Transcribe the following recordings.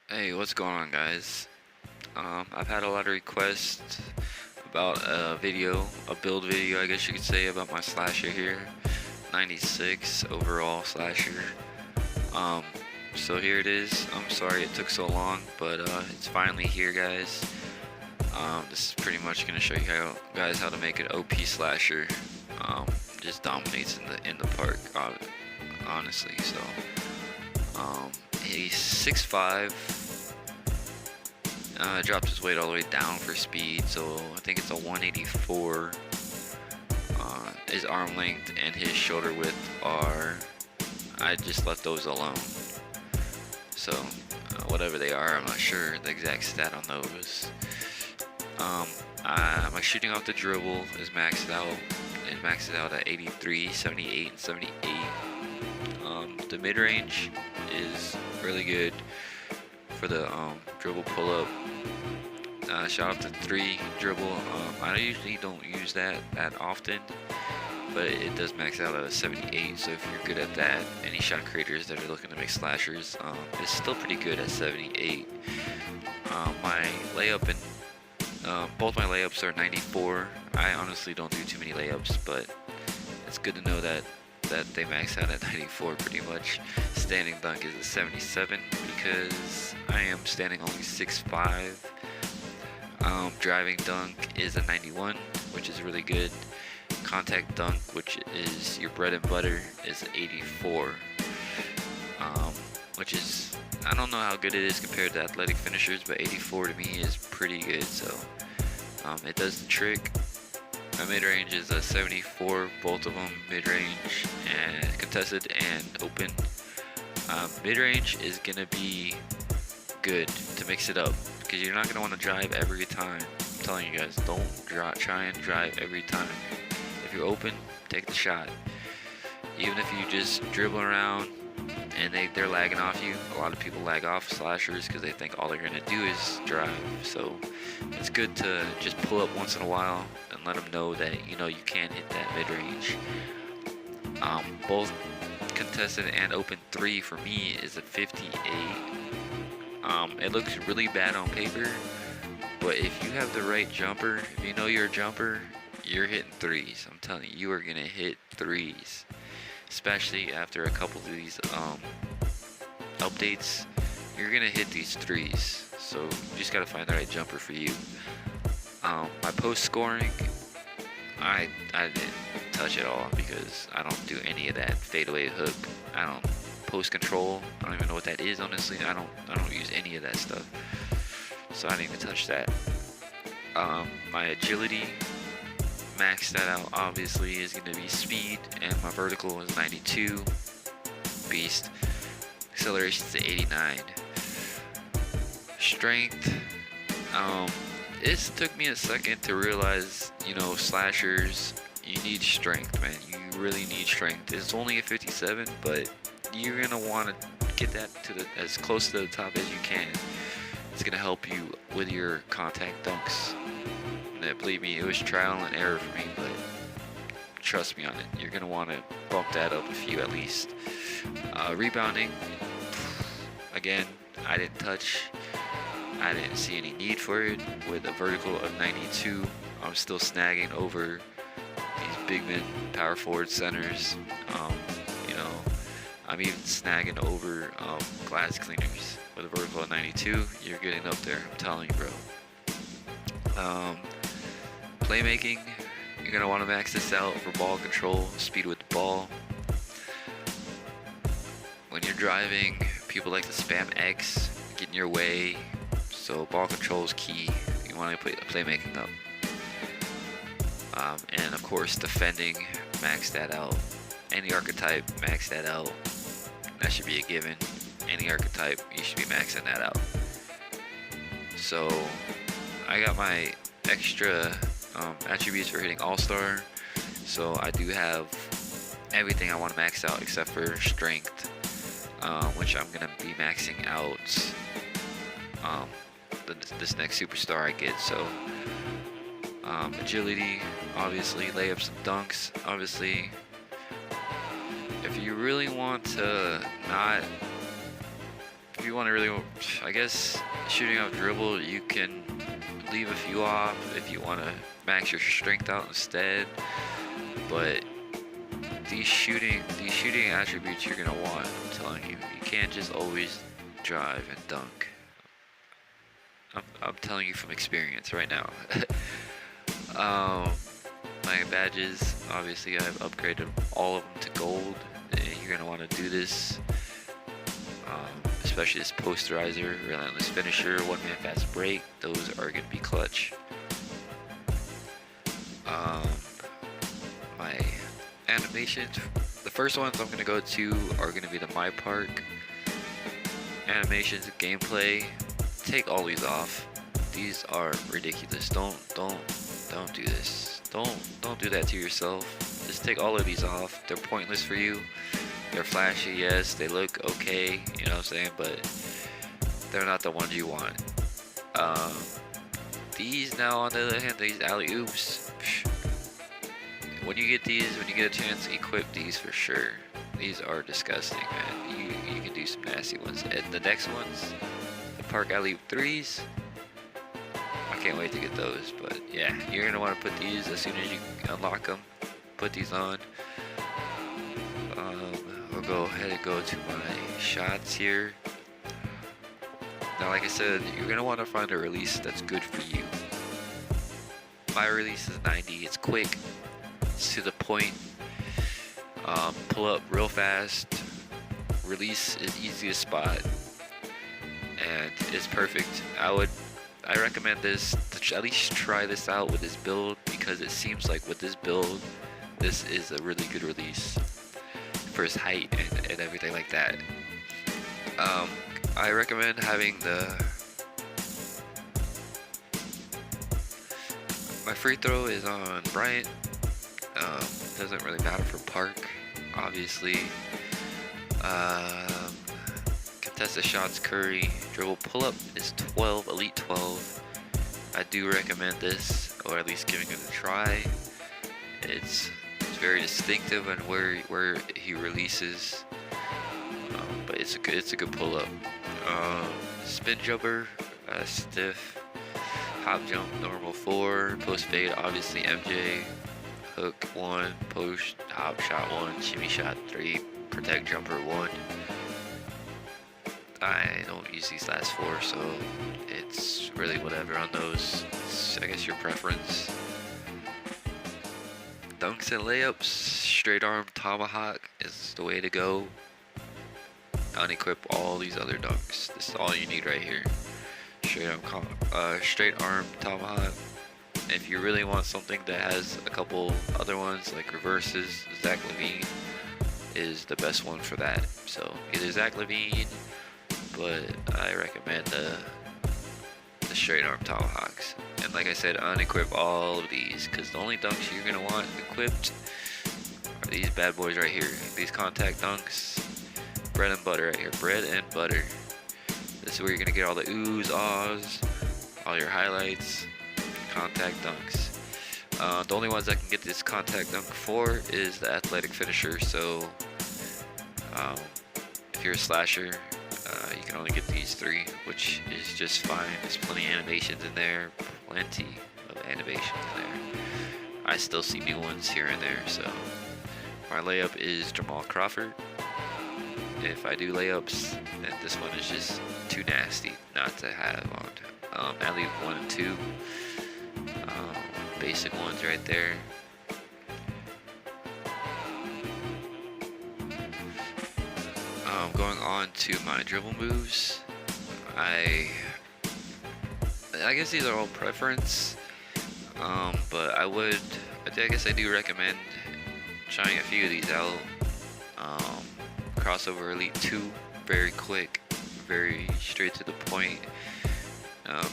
Hey, what's going on, guys? I've had a lot of requests about a build video, I guess you could say, about my slasher here. 96 overall slasher. Um, so here it is. I'm sorry it took so long, but it's finally here, guys. This is pretty much gonna show you guys how to make an OP slasher. Just dominates in the park, honestly. So, he's 6'5". Dropped his weight all the way down for speed, so I think it's a 184. His arm length and his shoulder width are, I just left those alone. So whatever they are, I'm not sure the exact stat on those. My shooting off the dribble is maxed out. It maxes out at 83, 78, and 78. The mid range is really good for the dribble pull up. Shot off the 3 dribble. I usually don't use that often, but it does max out at a 78. So if you're good at that, any shot creators that are looking to make slashers, it's still pretty good at 78. My layup and both my layups are 94. I honestly don't do too many layups, but it's good to know that they max out at 94 pretty much. Standing dunk is a 77 because I am standing only 6'5". Driving dunk is a 91, which is really good. Contact dunk, which is your bread and butter, is 84. Which is, I don't know how good it is compared to athletic finishers, but 84 to me is pretty good. So it does the trick. My mid-range is a 74, both of them, mid-range and contested and open. Mid-range is gonna be good to mix it up, because you're not gonna want to drive every time. I'm telling you guys, don't try and drive every time. If you're open, take the shot. Even if you just dribble around and they're lagging off you. A lot of people lag off slashers because they think all they're gonna do is drive. So it's good to just pull up once in a while and let them know that you can hit that mid-range. Both contested and open 3 for me is a 58. It looks really bad on paper, but if you have the right jumper, if you know you're a jumper, you're hitting 3s. I'm telling you, you are gonna hit 3s, especially after a couple of these updates. You're gonna hit these 3s, so you just gotta find the right jumper for you. My post scoring, I didn't touch it all because I don't do any of that fadeaway hook. I don't post control. I don't even know what that is, honestly. I don't use any of that stuff, so I didn't even touch that. My agility, max that out obviously is going to be speed, and my vertical is 92. Beast. Acceleration is 89. Strength. It took me a second to realize, slashers, you need strength, man. You really need strength. It's only a 57, but you're gonna want to get that to as close to the top as you can. It's gonna help you with your contact dunks. And believe me, it was trial and error for me, but trust me on it. You're gonna want to bump that up a few at least. Rebounding, again, I didn't touch. I didn't see any need for it. With a vertical of 92, I'm still snagging over these big men, power forward centers. I'm even snagging over glass cleaners. With a vertical of 92, you're getting up there. I'm telling you, bro. Playmaking, you're gonna want to max this out for ball control, speed with the ball. When you're driving, people like to spam X, get in your way. So ball control is key. You want to put playmaking up. And of course, defending, max that out. Any archetype, max that out. That should be a given. Any archetype, you should be maxing that out. So I got my extra attributes for hitting all-star. So I do have everything I want to max out except for strength, which I'm gonna be maxing out this next superstar I get. So agility, obviously, layups and dunks, obviously. If you really want to not if you want to really, I guess shooting off dribble, you can leave a few off if you want to max your strength out instead. But these shooting attributes you're gonna want, I'm telling you, you can't just always drive and dunk. I'm telling you from experience right now. My badges, obviously I've upgraded all of them to gold, and you're gonna want to do this. Especially this posterizer, relentless finisher, one man fast break, those are gonna be clutch. My animations, the first ones I'm gonna go to are gonna be the Mypark animations, gameplay. Take all these off. These are ridiculous. Don't do this. Don't do that to yourself. Just take all of these off. They're pointless for you. They're flashy, yes, they look okay, you know what I'm saying, but they're not the ones you want. These now, on the other hand, these alley-oops, when you get a chance, equip these for sure. These are disgusting, man. You can do some nasty ones. And the next ones, the Park alley-oop 3s, I can't wait to get those, but yeah, you're gonna want to put these as soon as you unlock them. Put these on. I'll go ahead and go to my shots here. Now, like I said, you're gonna want to find a release that's good for you. My release is 90. It's quick. It's to the point. Pull up real fast. Release is easy to spot, and it's perfect. I recommend this to at least try this out with this build, because it seems like with this build, this is a really good release for its height and everything like that. I recommend having my free throw is on Bryant. Doesn't really matter for Park, obviously. Contested shots, Curry. Dribble pull-up is 12, Elite 12. I do recommend this, or at least giving it a try. It's very distinctive and where he releases, but it's a good pull-up. Spin jumper, stiff. Hop jump, normal 4. Post fade, obviously MJ. Hook 1, post hop shot 1, shimmy shot 3, protect jumper 1. I don't use these last 4, so it's really whatever on those. It's, I guess, your preference. Dunks and layups, straight arm tomahawk is the way to go. Unequip all these other dunks. This is all you need right here. Straight arm tomahawk. If you really want something that has a couple other ones like reverses, Zach LaVine is the best one for that. So either Zach LaVine, but I recommend the straight arm tomahawks. And like I said, unequip all of these, because the only dunks you're gonna want equipped are these bad boys right here. These contact dunks, bread and butter right here, bread and butter. This is where you're gonna get all the oohs, ahs, all your highlights, contact dunks. The only ones I can get this contact dunk for is the athletic finisher. So if you're a slasher, you can only get these 3, which is just fine. There's plenty of animations in there, plenty of animations in there. I still see new ones here and there. So my layup is Jamal Crawford. If I do layups, then this one is just too nasty not to have on. Alley 1 and 2, basic ones right there. Going on to my dribble moves, I guess these are all preference, but I guess I do recommend trying a few of these out. Crossover Elite 2, very quick, very straight to the point.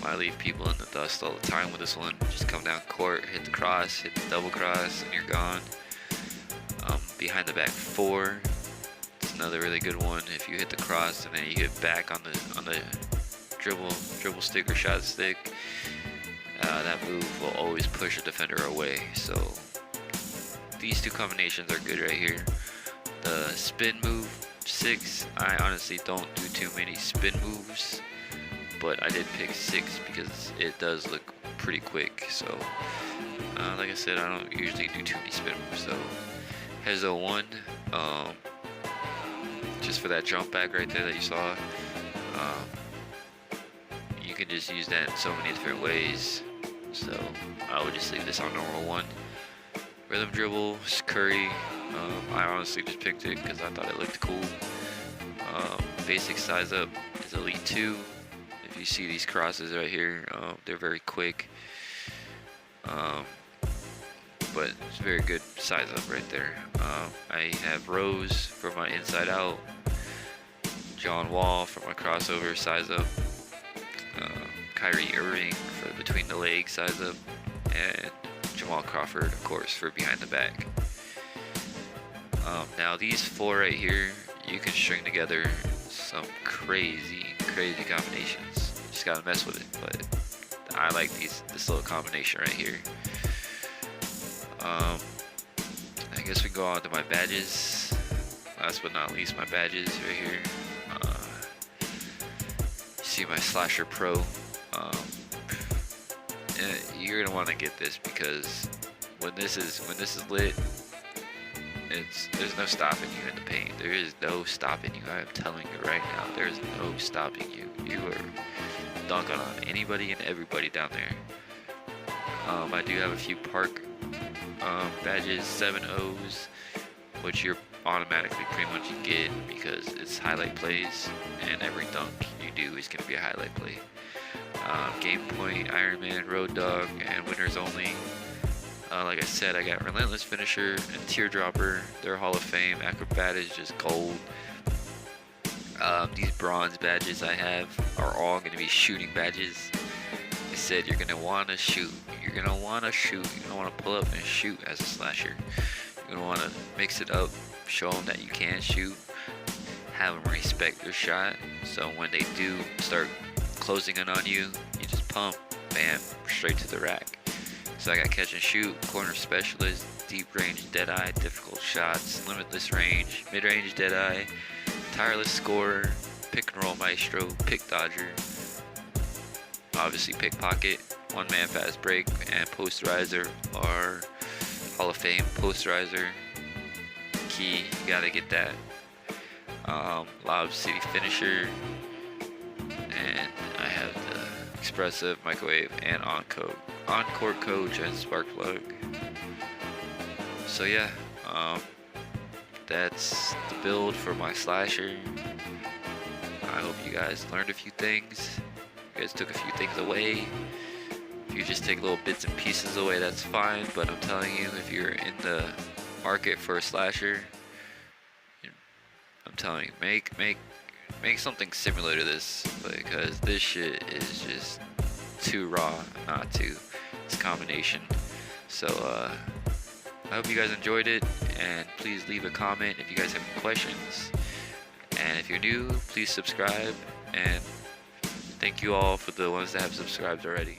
I leave people in the dust all the time with this one. Just come down court, hit the cross, hit the double cross, and you're gone. Behind the back 4. Another really good one. If you hit the cross and then you get back on the dribble stick or shot stick, that move will always push a defender away. So these 2 combinations are good right here. The spin move, 6. I honestly don't do too many spin moves, but I did pick 6 because it does look pretty quick. So like I said, I don't usually do too many spin moves. So here's a 1, just for that jump back right there that you saw. You can just use that in so many different ways. So I would just leave this on normal 1. Rhythm dribble, curry. I honestly just picked it because I thought it looked cool. Basic size up is elite 2. If you see these crosses right here, they're very quick. But it's very good size up right there. I have Rose for my inside out. John Wall for my crossover size up. Kyrie Irving for between the legs size up. And Jamal Crawford, of course, for behind the back. Now these 4 right here, you can string together some crazy combinations. You just gotta mess with it, but I like this little combination right here. I guess we go on to my badges. Last but not least, my badges right here. You see my Slasher Pro. You're gonna want to get this because when this is lit, there's no stopping you in the paint. There is no stopping you. I am telling you right now, there is no stopping you. You are dunking on anybody and everybody down there. I do have a few park badges, 7-0s, which you're automatically pretty much get because it's highlight plays, and every dunk you do is gonna be a highlight play. Game Point, Iron Man, Road Dog, and Winners Only. Like I said, I got Relentless Finisher and Teardropper. They're Hall of Fame. Acrobat is just gold. These bronze badges I have are all going to be shooting badges. I said you're going to want to shoot. You're going to want to shoot. You're going to want to pull up and shoot as a slasher. You're going to want to mix it up, show them that you can shoot, have them respect your shot. So when they do start closing in on you, you just pump, bam, straight to the rack. So I got catch and shoot, corner specialist, deep range deadeye, difficult shots, limitless range, mid range deadeye, tireless scorer, pick and roll maestro, pick dodger, obviously pickpocket, one man fast break, and posterizer are Hall of Fame. Posterizer key, you gotta get that. Lob City finisher, and I have the expressive, microwave, and on-court coach and spark plug. So yeah, that's the build for my slasher. I hope you guys learned a few things. You guys took a few things away. If you just take little bits and pieces away, that's fine. But I'm telling you, if you're in the market for a slasher, I'm telling you, make something similar to this, because this shit is just too raw not to. It's a combination. So I hope you guys enjoyed it, and please leave a comment if you guys have any questions. And if you're new, please subscribe, and thank you all for the ones that have subscribed already.